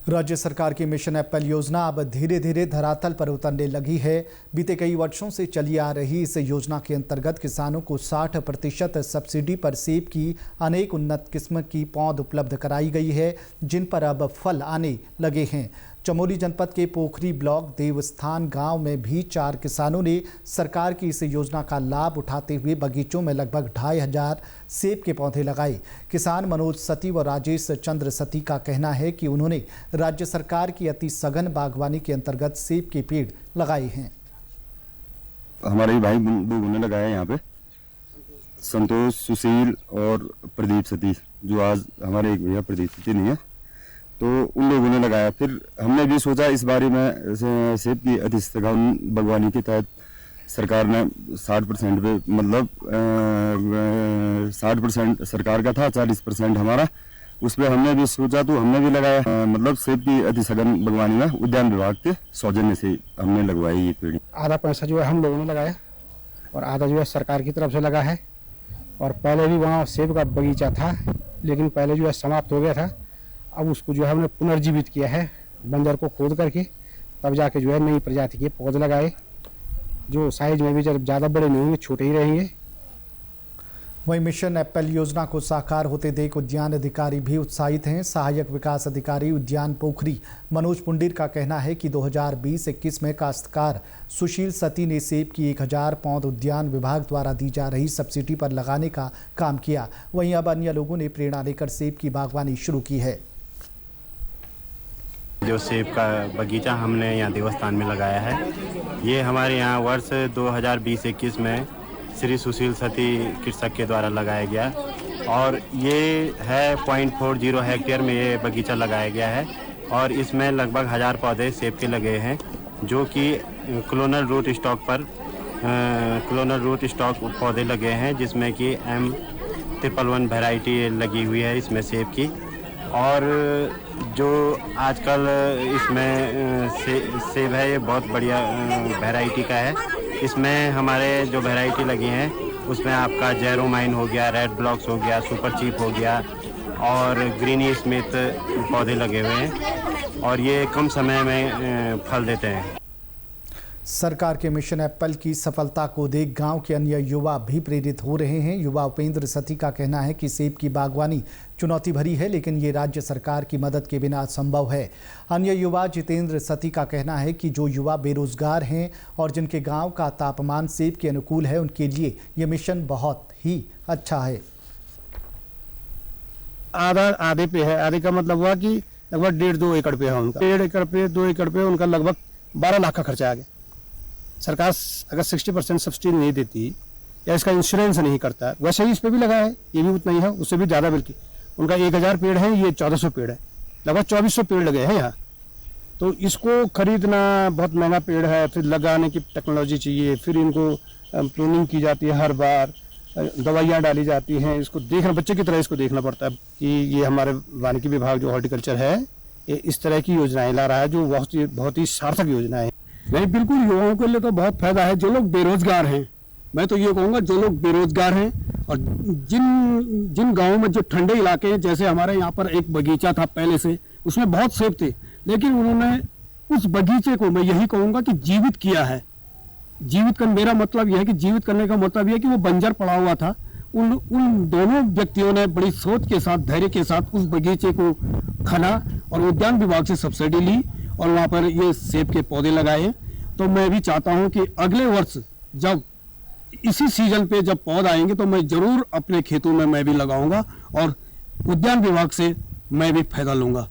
राज्य सरकार की मिशन एप्पल योजना अब धीरे धीरे धरातल पर उतरने लगी है। बीते कई वर्षों से चली आ रही इस योजना के अंतर्गत किसानों को 60% सब्सिडी पर सेब की अनेक उन्नत किस्म की पौध उपलब्ध कराई गई है, जिन पर अब फल आने लगे हैं। चमोली जनपद के पोखरी ब्लॉक देवस्थान गांव में भी 4 किसानों ने सरकार की इस योजना का लाभ उठाते हुए बगीचों में लगभग 2500 सेब के पौधे लगाए। किसान मनोज सती व राजेश चंद्र सती का कहना है कि उन्होंने राज्य सरकार की अति सघन बागवानी के अंतर्गत सेब के पेड़ लगाए हैं। हमारे भाई लोगों ने लगाया यहाँ पे, संतोष, सुशील और प्रदीप सती, जो आज हमारे एक भैया प्रदीप सती नहीं है, तो उन लोगों ने लगाया। फिर हमने भी सोचा इस बारे में सेब की अति सघन बागवानी के तहत सरकार ने 60% पे, मतलब 60% सरकार का था, 40% हमारा, उस पर हमने भी सोचा तो हमने भी लगाया। मतलब सेब की अति सघन बागवानी में उद्यान विभाग के सौजन्य से हमने लगवाई ये पेड़। आधा पैसा जो है हम लोगों ने लगाया और आधा जो है सरकार की तरफ से लगा है। और पहले भी वहाँ सेब का बगीचा था, लेकिन पहले जो है समाप्त हो गया था। अब उसको जो है हमने पुनर्जीवित किया है, बंजर को खोद करके, तब जाके जो है नई प्रजाति के पौधे लगाए, जो साइज में भी ज़्यादा बड़े नहीं होंगे, छोटे ही रहेंगे। वहीं मिशन एप्पल योजना को साकार होते देख उद्यान अधिकारी भी उत्साहित हैं। सहायक विकास अधिकारी उद्यान पोखरी मनोज पुंडीर का कहना है कि 2020-21 में काश्तकार सुशील सती ने सेब की 1000 पौध उद्यान विभाग द्वारा दी जा रही सब्सिडी पर लगाने का काम किया। वहीं अब अन्य लोगों ने प्रेरणा लेकर सेब की बागवानी शुरू की है। जो सेब का बगीचा हमने यहाँ देवस्थान में लगाया है, ये हमारे यहाँ वर्ष 2020-21 में श्री सुशील सती कृषक के द्वारा लगाया गया और ये है 0.40 हेक्टेयर में ये बगीचा लगाया गया है। और इसमें लगभग 1000 पौधे सेब के लगे हैं, जो कि क्लोनल रूट स्टॉक पौधे लगे हैं, जिसमें कि M111 वैरायटी लगी हुई है इसमें सेब की। और जो आजकल इसमें सेब है, ये बहुत बढ़िया वैरायटी का है। इसमें हमारे जो वैरायटी लगी हैं उसमें आपका जेरोमाइन हो गया, रेड ब्लॉक्स हो गया, सुपर चीप हो गया और ग्रीनी स्मिथ पौधे लगे हुए हैं और ये कम समय में फल देते हैं। सरकार के मिशन एप्पल की सफलता को देख गांव के अन्य युवा भी प्रेरित हो रहे हैं। युवा उपेंद्र सती का कहना है कि सेब की बागवानी चुनौती भरी है, लेकिन ये राज्य सरकार की मदद के बिना संभव है। अन्य युवा जितेंद्र सती का कहना है कि जो युवा बेरोजगार हैं और जिनके गांव का तापमान सेब के अनुकूल है, उनके लिए ये मिशन बहुत ही अच्छा है। आधे पे है, आधे का मतलब हुआ कि लगभग 1.5-2 एकड़ पे है उनका। 1.5 एकड़ पे 2 एकड़ पे उनका लगभग 12 लाख का खर्चा आ गया। सरकार अगर 60% सब्सिडी नहीं देती या इसका इंश्योरेंस नहीं करता, वैसे ही इस पे भी लगा है, ये भी उतना ही है, उससे भी ज़्यादा, बल्कि उनका 1000 पेड़ है, ये 1400 पेड़ है, लगभग 2400 पेड़ लगे हैं यहाँ। तो इसको खरीदना बहुत महंगा पेड़ है, फिर लगाने की टेक्नोलॉजी चाहिए, फिर इनको प्रूनिंग की जाती है, हर बार दवाइयाँ डाली जाती हैं, इसको देखना, बच्चे की तरह इसको देखना पड़ता है कि ये हमारे वानिकी विभाग जो हॉर्टिकल्चर है, ये इस तरह की योजनाएं ला रहा है, जो बहुत ही सार्थक योजना है। नहीं, बिल्कुल युवाओं के लिए तो बहुत फायदा है। जो लोग बेरोजगार हैं, मैं तो ये कहूँगा, जो लोग बेरोजगार हैं और जिन गाँवों में जो ठंडे इलाके हैं, जैसे हमारे यहाँ पर एक बगीचा था पहले से, उसमें बहुत सेब थे, लेकिन उन्होंने उस बगीचे को, मैं यही कहूँगा कि जीवित किया है। जीवित कर मेरा मतलब यह है कि जीवित करने का मतलब यह है कि वो बंजर पड़ा हुआ था। उन दोनों व्यक्तियों ने बड़ी सोच के साथ, धैर्य के साथ उस बगीचे को खना और उद्यान विभाग से सब्सिडी ली और वहाँ पर ये सेब के पौधे लगाए। तो मैं भी चाहता हूँ कि अगले वर्ष जब इसी सीजन पे जब पौधे आएंगे तो मैं जरूर अपने खेतों में मैं भी लगाऊंगा और उद्यान विभाग से मैं भी फायदा लूंगा।